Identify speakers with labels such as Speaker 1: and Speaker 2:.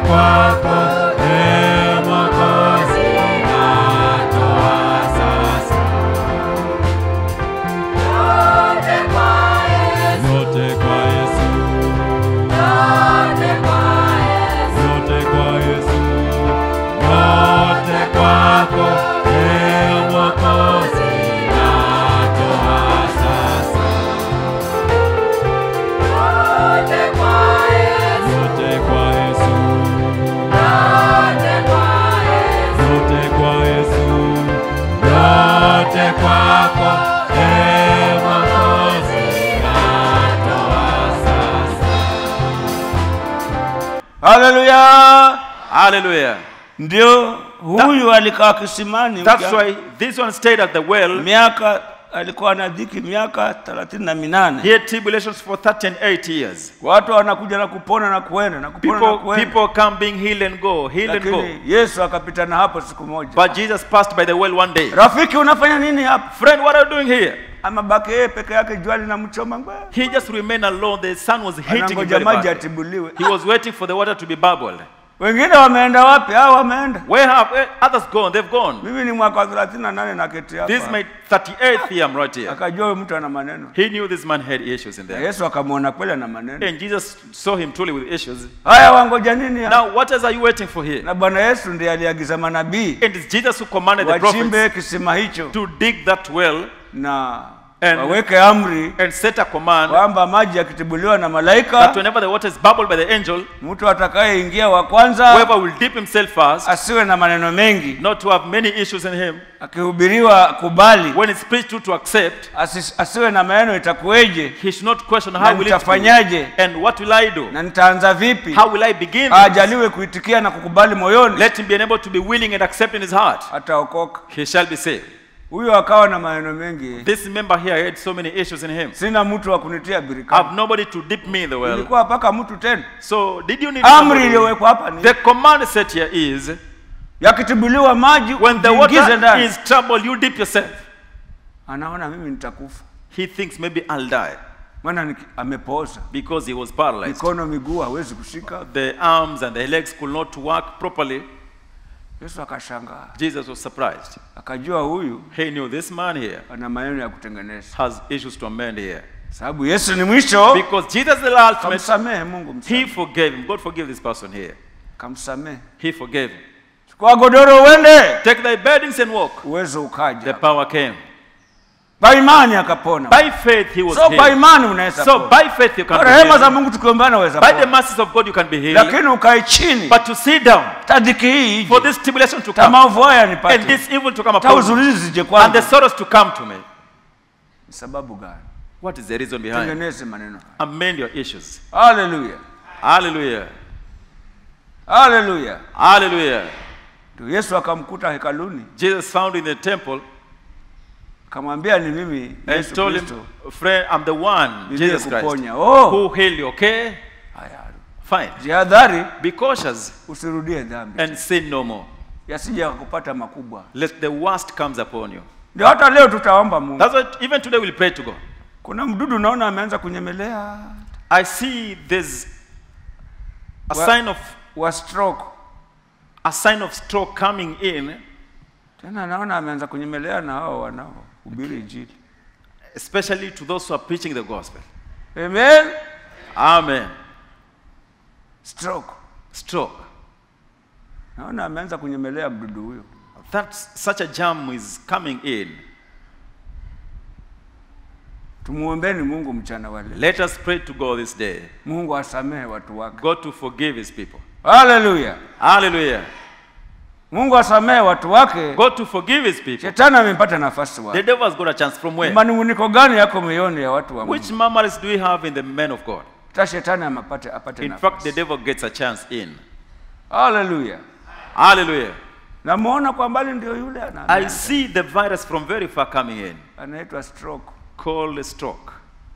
Speaker 1: kwako, Mwokozi, natoa sasa. Yote kwa Yesu, yote kwa Yesu, yote kwa Yesu, yote kwa Yesu, yote kwako, Mwokozi, natoa sasa. Yote kwa Yesu, yote kwa Yesu, yote kwa Yesu, yote kwa Yesu, yote kwako, Mwokozi, natoa sasa.
Speaker 2: Hallelujah.
Speaker 1: Hallelujah.
Speaker 2: Ndio huyu alikaa kisimani.
Speaker 1: That's why this one stayed at the well.
Speaker 2: Miaka alikuwa na dhiki miaka 38.
Speaker 1: He had tribulations for 38 years.
Speaker 2: Watu wanakuja na kupona na kuenda na kupona na kuenda.
Speaker 1: People come being healed and go, healed and go.
Speaker 2: Yesu akapita na hapo siku moja.
Speaker 1: But Jesus passed by the well one day.
Speaker 2: Rafiki, unafanya nini hapa?
Speaker 1: Friend, what are you doing here?
Speaker 2: Amabaki yeye peke yake, jua linamchoma ngwe.
Speaker 1: He just remained alone. The sun was hitting him
Speaker 2: Anangoja
Speaker 1: very
Speaker 2: maji
Speaker 1: badly.
Speaker 2: atibuliwe.
Speaker 1: He was waiting for the water to be bubbled.
Speaker 2: Wengine wameenda wapi? Hao wameenda.
Speaker 1: Where have others gone? They've gone.
Speaker 2: Mimi ni mwaka 38 na keti hapa.
Speaker 1: This is my 38th year. I'm right here.
Speaker 2: Akajua huyu mtu ana maneno.
Speaker 1: He knew this man had issues in there.
Speaker 2: Yesu akamwona kweli ana maneno.
Speaker 1: And Jesus saw him truly with issues.
Speaker 2: Haya, wangoja nini hapa?
Speaker 1: Now, what else are you waiting for here?
Speaker 2: Na Bwana Yesu ndiye aliagiza manabii
Speaker 1: And it's Jesus who commanded the
Speaker 2: wachimbe
Speaker 1: prophets
Speaker 2: kisima hicho
Speaker 1: to dig that well
Speaker 2: na
Speaker 1: And-
Speaker 2: waweke amri
Speaker 1: and set a command
Speaker 2: kwamba maji yakitibuliwa na
Speaker 1: that
Speaker 2: malaika,
Speaker 1: whenever the water is bubbled by the angel,
Speaker 2: mtu atakayeingia wa kwanza
Speaker 1: whoever will dip himself first,
Speaker 2: asiwe na maneno mengi,
Speaker 1: not to have many issues in him.
Speaker 2: akihubiriwa kubali,
Speaker 1: When it's preached to accept,
Speaker 2: asiwe na maneno itakueje
Speaker 1: he should not question
Speaker 2: na
Speaker 1: how will it
Speaker 2: nitafanyaje
Speaker 1: be and what will I do?
Speaker 2: na nitaanza vipi.
Speaker 1: How will I begin?
Speaker 2: Ajaliwe kuitikia na kukubali moyoni,
Speaker 1: Let him be able to be willing and accept in his heart.
Speaker 2: ataokoka.
Speaker 1: He shall be saved.
Speaker 2: Huyo akawa na maneno mengi,
Speaker 1: This member here had so many issues in him.
Speaker 2: sina mtu wa kunitia
Speaker 1: I have
Speaker 2: birika.
Speaker 1: nobody to dip me in the well.
Speaker 2: Ilikuwa paka mtu tena.
Speaker 1: So did you need
Speaker 2: Amri
Speaker 1: somebody?
Speaker 2: iliyowekwa hapa ni
Speaker 1: The command set here is,
Speaker 2: yakitibuliwa maji
Speaker 1: when the
Speaker 2: ujiingize
Speaker 1: water
Speaker 2: ndani.
Speaker 1: is troubled, you dip yourself.
Speaker 2: Anaona mimi nitakufa,
Speaker 1: He thinks maybe I'll die
Speaker 2: maana amepooza,
Speaker 1: because he was paralyzed.
Speaker 2: mikono miguu hawezi kushika.
Speaker 1: The arms and the legs could not work properly.
Speaker 2: Yesu akashangaa,
Speaker 1: Jesus was surprised.
Speaker 2: akajua huyu
Speaker 1: He knew this man here
Speaker 2: ana maneno ya kutengeneza,
Speaker 1: has issues to amend here.
Speaker 2: sababu Yesu ni mwisho.
Speaker 1: Because Jesus is the ultimate.
Speaker 2: Kamsamehe Mungu,
Speaker 1: He
Speaker 2: msamehe.
Speaker 1: forgave him. God forgive this person here.
Speaker 2: Kamsamehe.
Speaker 1: He forgave him.
Speaker 2: Chukua godoro uende.
Speaker 1: Take thy burdens and walk.
Speaker 2: Uwezo
Speaker 1: The
Speaker 2: ukaja.
Speaker 1: power came.
Speaker 2: By imani akapona.
Speaker 1: By faith he was
Speaker 2: So by
Speaker 1: healed.
Speaker 2: imani unaweza
Speaker 1: So
Speaker 2: pona.
Speaker 1: by faith you can
Speaker 2: Kwa
Speaker 1: be
Speaker 2: rehema za
Speaker 1: healed.
Speaker 2: Mungu tukiombana unaweza
Speaker 1: By the
Speaker 2: pona.
Speaker 1: mercies of God you can be healed.
Speaker 2: Lakini ukae chini.
Speaker 1: But to sit down
Speaker 2: Tadiki hii
Speaker 1: for
Speaker 2: ije.
Speaker 1: this tribulation to come
Speaker 2: Maovu haya
Speaker 1: and
Speaker 2: nipate.
Speaker 1: this evil to come upon me
Speaker 2: Tauzuri zije
Speaker 1: and
Speaker 2: kwangu.
Speaker 1: the sorrows to come to me.
Speaker 2: Ni sababu gani?
Speaker 1: What is the reason behind?
Speaker 2: Tengeneze maneno haya.
Speaker 1: Amend your issues.
Speaker 2: Hallelujah.
Speaker 1: Hallelujah.
Speaker 2: Hallelujah.
Speaker 1: Hallelujah.
Speaker 2: Ndio Yesu akamkuta hekaluni.
Speaker 1: Jesus found in the temple
Speaker 2: Akamwambia ni mimi
Speaker 1: and
Speaker 2: Yesu
Speaker 1: told him,
Speaker 2: Kristo.
Speaker 1: friend, I'm the one, Jesus Christ,
Speaker 2: Kuponya. Oh.
Speaker 1: who healed you, okay?
Speaker 2: Haya.
Speaker 1: Fine.
Speaker 2: Jihadhari
Speaker 1: Be cautious
Speaker 2: usirudie dhambi.
Speaker 1: and sin no more.
Speaker 2: Yasije yakupata makubwa.
Speaker 1: Lest the worst comes upon you.
Speaker 2: Ndio hata leo tutaomba Mungu.
Speaker 1: That's why even today we'll pray to God.
Speaker 2: Kuna mdudu naona ameanza kunyemelea
Speaker 1: I see there's a
Speaker 2: Wa-
Speaker 1: sign of stroke coming in,
Speaker 2: tena, naona ameanza kunyemelea na hao wanaohubiri Injili.
Speaker 1: especially to those who are preaching the gospel.
Speaker 2: Amen.
Speaker 1: Amen. Stroke.
Speaker 2: Naona ameanza kunyemelea mdudu huyo.
Speaker 1: Such a germ is coming in.
Speaker 2: Tumuombeni Mungu mchana wa leo.
Speaker 1: Let us pray to God this day.
Speaker 2: Mungu asamehe watu wake.
Speaker 1: God to forgive his people.
Speaker 2: Hallelujah.
Speaker 1: Hallelujah.
Speaker 2: Mungu asamehe watu wake.
Speaker 1: God to forgive his people.
Speaker 2: Shetani amepata nafasi wapi?
Speaker 1: The devil has got a chance from where?
Speaker 2: Manunguniko gani yako moyoni ya watu wa Mungu?
Speaker 1: Which murmurs do we have in the men of God?
Speaker 2: Ta shetani apate
Speaker 1: In
Speaker 2: nafasi.
Speaker 1: fact, the devil gets a chance in.
Speaker 2: Hallelujah.
Speaker 1: Hallelujah.
Speaker 2: Namuona kwa mbali ndio yule
Speaker 1: I see the virus from very far coming in,
Speaker 2: anaitwa stroke.
Speaker 1: called stroke.